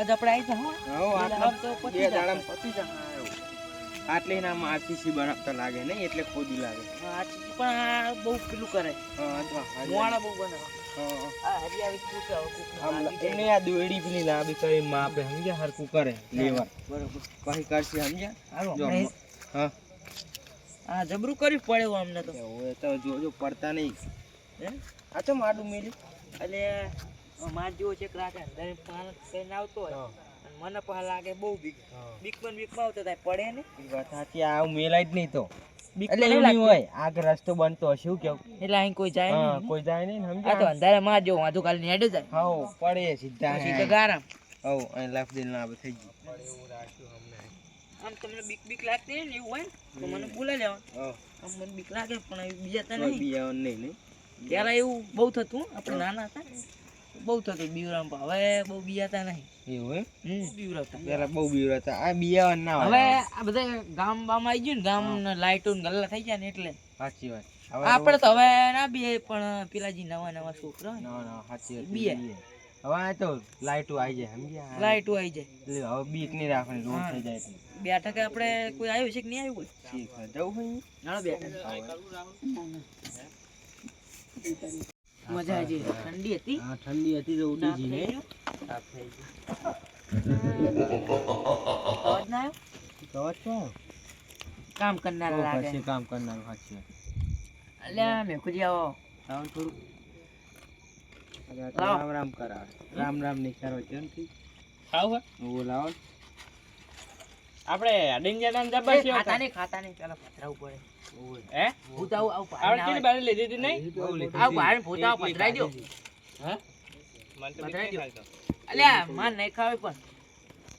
આપણે આવી જા હો આટલા તો બે દાડામાં પતી જા આટલે ના આરસીસી બનાવતા લાગે નહીં એટલે ખોદી લાગે પણ આ બહુ પેલું કરે મોણા બહુ બનાવે એમને આ દોયડી પેલી લાંબી કરી માપે સમજ્યા હરકું કરે લેવર બરોબર પછી કરશે સમજ્યા હા હા જબરું કર્યું પડે અમને તો જોજો પડતા નહીં આ તો માડું મેલી એટલે માર જેવો છે રાતે અંદર પાન કઈને આવતો હોય અને મને પણ લાગે બહુ બીકમાં આવતો થાય પડે ને એ વાત સાચી આ મેલાય જ નહીં તો એટલે એવું નહીં હોય આગળ રસ્તો બનતો હશે શું કેવું એટલે અહીં કોઈ જાય નહીં કોઈ જાય નહીં આ તો અંધારે માં જો વાંધો કાલે હેડે જાય હા પડે સીધા ગારામ હવ અહીં લાફ દિલ ના થઈ ગયું આમ તમને બીક લાગતી ને એવું હોય તો મને બોલાઈ લેવા આમ મને બીક લાગે પણ બીજા તો નહીં નહીં ત્યારે એવું બહુ થતું આપણે નાના હતા બહુ થતું બીવરામ હવે બહુ બીયાતા નહીં એવું બીવરાતા પેલા બહુ બીવરાતા આ બિયાવા ના હવે આ બધા ગામ બામ આવી ગયું ને ગામ લાઈટો ને ગલ્લા થઈ ગયા ને એટલે સાચી વાત આપણે તો હવે ના બીએ પણ પેલાજી નવા છોકરા ના સાચી વાત બીએ હવે આ તો લાઈટો આવી જાય સમજ્યા લાઈટો આવી જાય એટલે હવે બીક નહીં રાખવાની રોડ થઈ જાય એટલે બેઠકે આપણે કોઈ આવ્યું છે કે નહીં આવ્યું ઠીક છે જવું હોય ના બેઠક મજા આવી ઠંડી હતી હા ઠંડી હતી તો ઉડી જી ને સાફ થઈ ગયું ના તો કામ કરનાર લાગે પછી કામ કરનાર સાચી વાત અલ્યા મેખુજી આવો રામ થોડું રામ રામ કરાવે રામ રામ નહીં કરો છે ને ખાવ ઓ લાવો આપણે અડિંગિયા નામ જબર છે ખાતા નહીં ચાલો પથરાવું પડે હે ભૂતાવ આવ આપણે કેની બારે લીધી હતી નહીં આવ ભાઈ ભૂતાવ પથરાઈ દો હા મન તો પથરાઈ નહીં દો ખાતો અલ્યા માર નહીં ખાવી પણ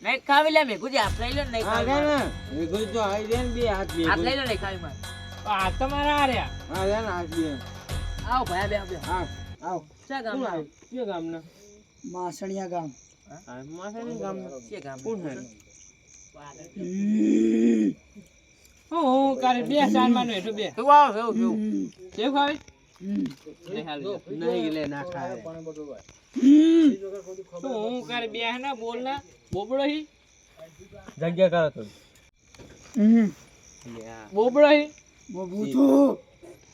નહીં ખાવી લે મેખુજી આપ લઈ લો નહીં ખાવી એ કોઈ તો આવી જાય ને બે હાથ બે આપ લઈ લો નહીં ખાવી માર આ તમારા આ રહ્યા હા લે ને હાથ બે આવ ભાઈ બે હા આવ ચા ગામ કે ગામના માસણિયા ગામ હા માસણી ગામના કે ગામ કોણ હે હું કરે બે ચાર માનું એટલું બે તું આવ કેવું કેવું ખાવે નહીં હાલ નહીં લે ના ખાય તો હું કરે બે હે ના બોલ ના બોબડો હી જગ્યા કરો તો બોબડો હી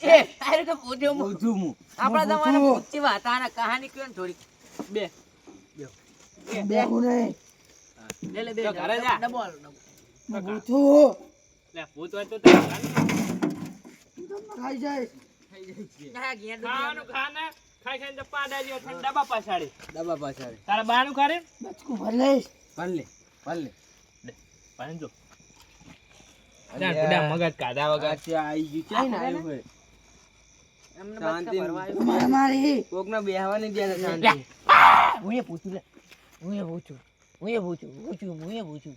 એ આરે તો પૂછ્યો હું આપડા જમાના પૂછી વાત આના કહાની કયો ને થોડી બે બે હું નહીં લે બે ઘરે જા ડબલ લે ભૂત હોય તો ખાઈ જાય ખાવાનું ખાને ખાઈ તો પાડા જેવો થઈને ડબ્બા પાછાડી ડબ્બા પાછળ તારા બાનું ખારે બચકું ભલે પલ્લે પાણી જો ના ગુડા મગજ કાઢા વગર આવી ગયું ક્યાં આવ્યું હોય એમને શાંતિ બચકા ભરવા મારી કોક ના બેહવાની દે શાંતિ હું એ પૂછું લે હું એ પૂછું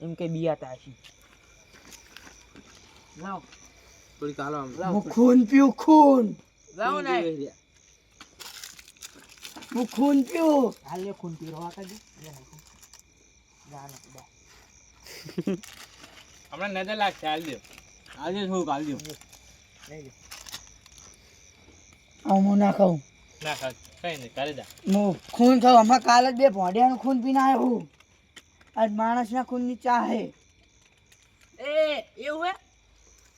એમ કે બિયાતા હશે લાવ થોડી કાલો આમ હું ખૂન પીઉં ખૂન લાવ ને હું ખૂન પીઉં હાલ લે ખૂન પી રવા કાજી હમણાં નજર લાગશે હાલ દો આજે થોડુંક હાલજો હું ના ખાઉં ના ખા કઈ નહીં કરી દા હું ખૂન ખાઉં હમણાં કાલ જ બે ભોંડિયાનું ખૂન પીને આવ્યો હું આજ માણસના ખૂનની ચા હે એ એવું હે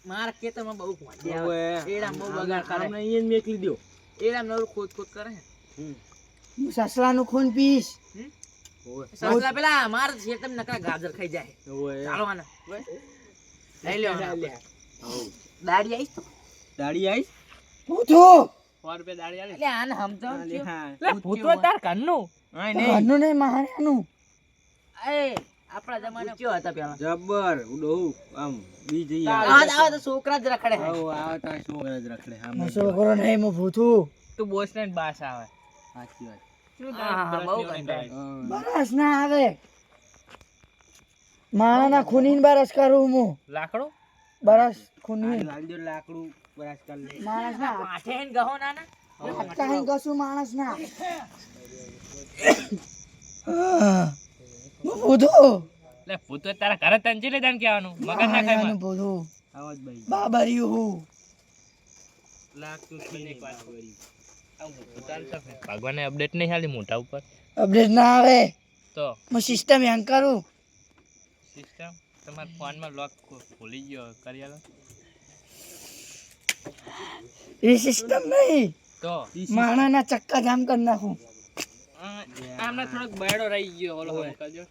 મારા ખેતરમાં બહુ ભોંડિયા આવે એડા બહુ બગાડ કરે આપણે અહીંયા જ મેકલી દો એડા નરું ખોદ કરે હું સસલાનું ખૂન પીશ સસલા પેલા મારા ખેતરમાં નકરા ગાજર ખાઈ જાય ચાલવાના લઈ લેવાના દાડી આવીશ તો દાડી આવીશ પૂછો 100 રૂપિયા દાડી આલે એટલે આને સમજાવ લે ભૂતો તાર ઘરનું ઘરનું નહીં મહારાનું એ આપણા જમાના કેવા હતા પેલા જબર ઉડો આમ બીજી આવા તો છોકરા જ રખડે આવ આવતા છોકરા જ રખડે હા છોકરો નહીં હું ભૂતું તું બોસ ને બાસ આવે સાચી વાત બરસ ના આવે માણાના ખૂનીન બરસ કરું હું લાકડો બરસ ખૂનીન લાલજો લાકડું બરાસ કર લે માણસ ના આઠે ગહો ના ના કાઈ ગસુ માણસ ના ભૂતું લે ભૂતો તારા ઘરે તંજી લે જાન કેવાનું મગજ ના ખાય માં ભૂતું આવાજ ભાઈ બાબરિયું હું લાગતું છે એક વાત કરી ભગવાને અપડેટ નહીં હાલી મોટા ઉપર અપડેટ ના આવે તો હું સિસ્ટમ હેંગ કરું. સિસ્ટમ તમારા ફોનમાં લોક ભૂલી ગયો કરી આલો એ સિસ્ટમ નહીં, તો માણાના ચક્કા જામ કરી નાખું. આમને થોડોક બૈડો રહી ગયો ઓલો હમ કરજો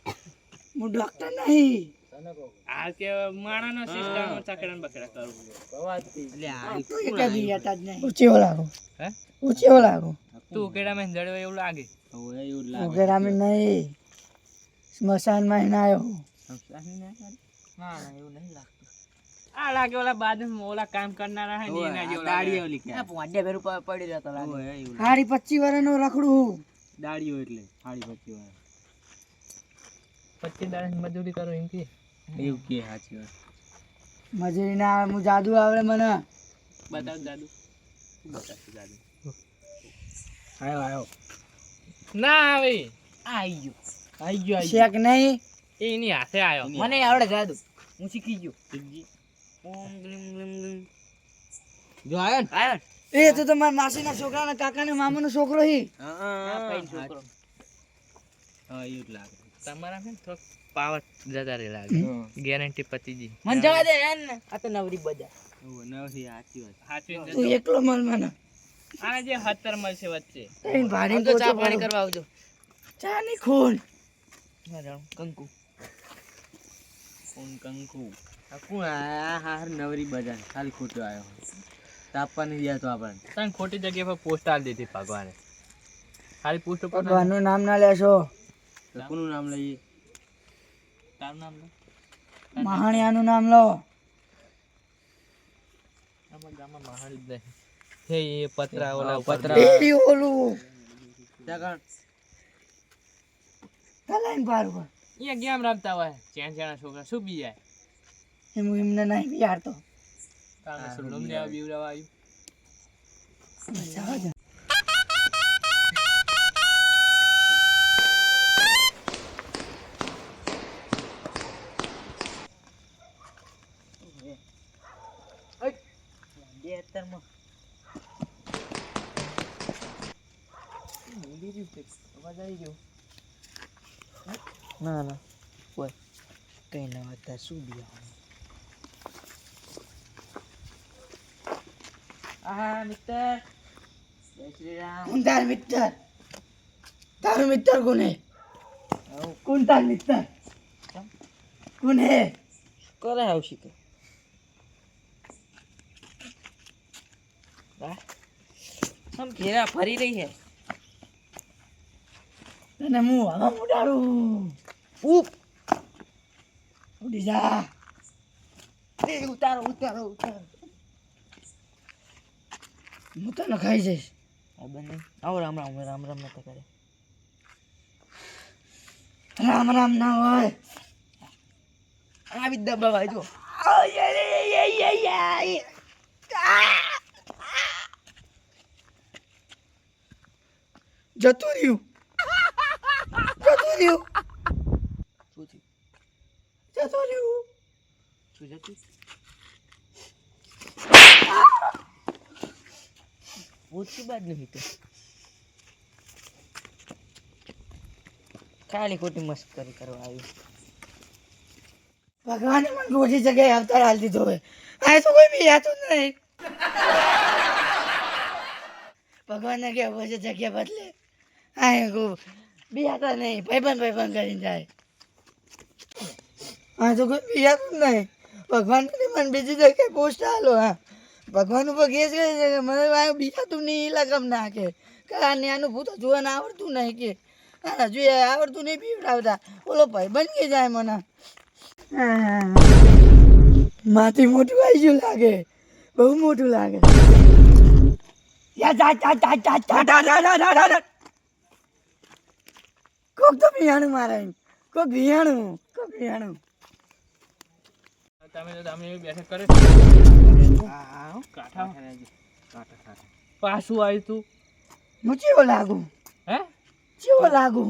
હું ડોક્ટર નહીં. આ કે માણાનો સિસ્ટમ ચકડન બકડા કરું ઊંચીઓ લાગુ. હે ઊંચીઓ લાગુ. તું કેડા મેં જડવે એવું લાગે ઉગેરામી નહીં, સ્મશાનમાં એને આવ્યો. ના ના એવું નહીં લાગતું આ લાગે ઓલા બાજુ ઓલા કામ કરનારા હે ને એના જેવો દાડી ઓલી કે પોંડે ભેરું પડી રહેતો લાગે. હારી 25 વર્ષનો રખડું. દાડીઓ એટલે 25 25 દાડા મજૂરી કરો એમ કે એવું કે સાચી વાત. મજૂરી ના આવે, હું જાદુ આવડે મને. બતાવ જાદુ બતાવ જાદુ આયો ના આવે આઈ ગયો શેક નહીં. એની હાથે આયો મને આવડે જાદુ, હું શીખી ગયો. ઓમ ગ્લીમ ગ્લીમ ગ્લીમ જો આયો ને આયો ને? એ તો તમારા માસીના છોકરાના કાકાના મામાનો છોકરો હી. આ ભાઈનો છોકરો. હા એવું જ લાગે. તમારા ને થોડોક પાવર જતા રે લાગે ગેરંટી પતિજી મને જવા દે યાર ને, આ તો નવરી બજા. નવથી સાચી વાત. હાચવી તું એકલો મલ મને. આને જે 70 મળશે વચ્ચે તઈને ભાડીને તો ચા પોચો પાણી કરો. કરવા આવજો. ચા ની ખૂન. ના જાણું, કંકુ. કોણ કંકુ આ કોણ આ હાર નવરી બજાર ખાલી ખોટો આવ્યો તાપવા નહીં દેતો આપણને. તને ખોટી જગ્યા પર પોસ્ટ આલી દીધી ભગવાને ખાલી પોસ્ટ ઉપર ભગવાનનું નામ ના લેશો. તો કોનું નામ લઈએ? તારું નામ લે મહાણિયાનું નામ લો. અમારા ગામમાં મહારી દે હે એ પતરા ઓલા પતરા. એ ઓલું ત્યાં કલાઈન પાર ઉપર. એ ગેમ રમતા હોય ચેણા છોકરા શું બી જાય એમ હું એમને નહીં બિહારતો. તારે શું લમ લેવા બીવડાવા આવ્યું જવા દે. ના ના કોઈ કઈ ના હતા શું બિયા. આહા મિત્ર, જય શ્રી રામ. કોણ તાર મિત્ર? તારો મિત્ર કોણ હે? કોણ તાર મિત્ર? કોણ હે? કરે આવશી તો હમ ફેરા ફરી રહી હે. તને હું હવા ઉડાડું. ઉડી જા. ઉતારો ઉતારો ઉતારો. હું તને ખાઈ જઈશ. બને આવો રામ રામ રામ રામ નતા કરે. રામ રામ ના હોય. આવી દબાવા જો. જતું રહ્યું. જતું રહ્યું. શું થયું? જતું રહ્યું. શું જતું? ઓછી બાદ નહીં તો ખાલી ખોટી મસ્કરી કરવા આવ્યું. ભગવાને મને ખોટી જગ્યાએ અવતાર હાલ દીધો હોય. આ તો કોઈ બી યાતું જ નહીં. ભગવાનને કે પછી જગ્યા બદલે. આ બિયાતા નહીં, ભાઈબંધ કરીને જાય. આ તો કોઈ બિયાતું જ નહીં. ભગવાન મને બીજી જગ્યાએ પોસ્ટ હાલો. હા, ભગવાન ઉપર કેસ કરે છે કે મને આ બિયાતું નહીં લગમ નાખે કે આ ન્યાનું ભૂતો જોવાને આવડતું નહીં કે હજુ આવડતું નહીં પીવડાવતા. ઓલો ભાઈબંધ કે જાય મને. માથી મોટું આવી ગયું લાગે, બહુ મોટું લાગે. કોક તો બિયાણું મારે, કોક બિયાણું. તમે તો તમે બેઠક કરે કાઠા પાછું આવ્યું તું હું ચેવો લાગુ? હે ચેવો લાગુ?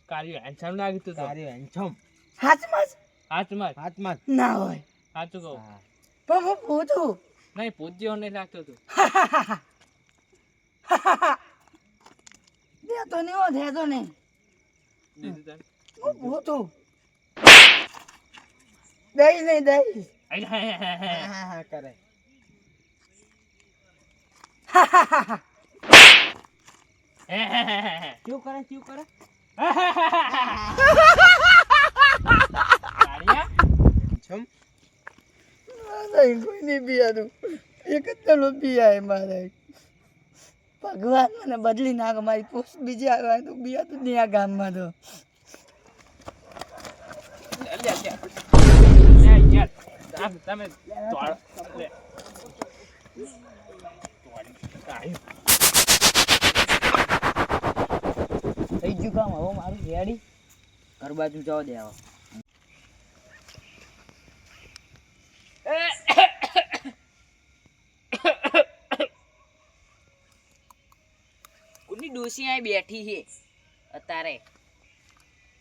કાર્ય હેન્ડસમ લાગ્યું તું તારી અંછમ હાથમાં જ હાથમાં ના હોય. સાચું કહું પણ હું પૂછું. નહીં પૂજ્યો નહીં લાગતો તું દેતો નહીં હો, દેતો નહીં. દીધું તને હું ભૂતું દઈ નહીં દઈ હા કરે શું કરે ચમ નહીં કોઈ નહીં પીવાનું એક જ તલો પીયા મારે ભગવાન મને બદલી નાખે મારી પોસ્ટ બીજી આવે તો પીવાતું નહીં આ ગામમાં તો તમે થઈ ગયું કામ હવે મારું રેડી ઘર બાજુ જવા દે આવો કોની ડોસી અહીં બેઠી છે અત્યારે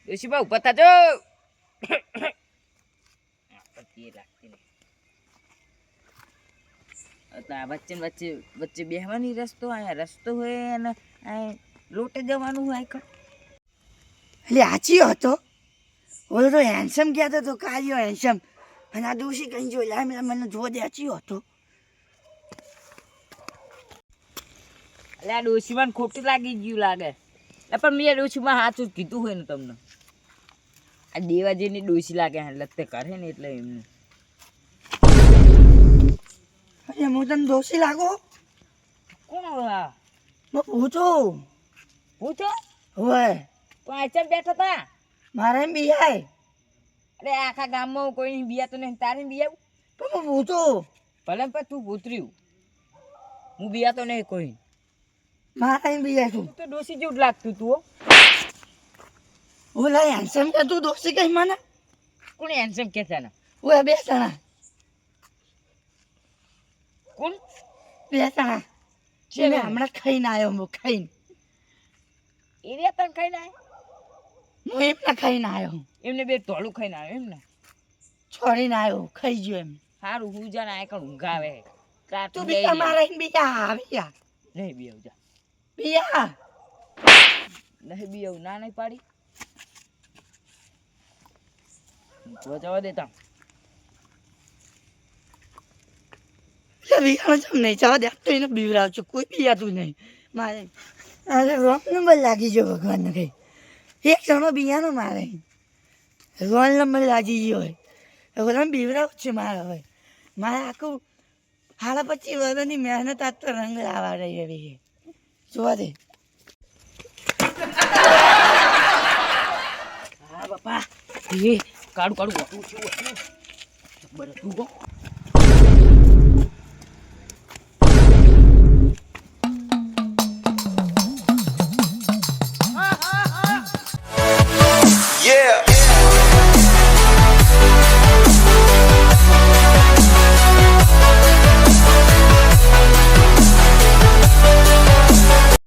ડોસી બા ઉભા થાજો લાગતી નહીં વચ્ચે વચ્ચે વચ્ચે બેહવાની રસ્તો અહીંયા રસ્તો હોય અને અહીં લોટે જવાનું હોય એટલે આચી હતો ઓલો તો હેન્ડસમ કહેતો હતો કાર્યો હેન્ડસમ અને આ દોષી કहीं જોઈ લા મને જોવા દે આચી હતો એટલે આ ડોશીમાં ખોટું લાગી ગયું લાગે પણ મેં ડોશીમાં સાચું જ કીધું હોય ને તમને આ દેવાજીની ડોશી લાગે લત્તે કરે ને એટલે એમનું હું તને દોષી લાગો કોણ હવે હું પૂછો પૂછો હોય તો આચમ બેઠા હતા મારે એમ બિહાય અરે આખા ગામમાં કોઈ બિયા તો નહીં તારે બિયાવું પણ હું પૂછો ભલે પણ તું પૂતર્યું હું બિયા તો નહીં કોઈ મારે એમ બિહાય તું તો ડોશી જેવું જ લાગતું તું ઓલા હેન્ડસમ કે તું દોષી કઈ મને કોણ હેન્ડસમ કે છે ને ઓય બે જણા કોણ બે જણા છે હમણાં ખાઈને આવ્યો હું ખાઈને એ રે તને ખાઈને આવ્યો હું એમના ખાઈને આવ્યો એમને બે ટોળું ખાઈને આવ્યો એમને છોડીને આવ્યો ખાઈ ગયો એમ સારું હું જાને આ કણ ઊંઘ આવે તું બી મારા બીજા બીજા નહીં બી જા બીજા નહીં બી ના નહીં પાડી તો જવા દેતા બિયાનો જમ નહીં જવા દે તો એને બીવરાવ છું કોઈ બિયાતું નહીં મારે અરે રોંગ નંબર લાગી ગયો ભગવાનને કઈ એક જણો બિયાનો મારે રોંગ નંબર લાગી ગયો હોય ઓલા બીવરાવ છે મારે હવે મારે આખું 25 વર્ષની મહેનત આજ તો રંગ લાવવા રહી એવી છે જોવા દે હા બાપા એ કાળું કાળું વાટું છું બરાબર તું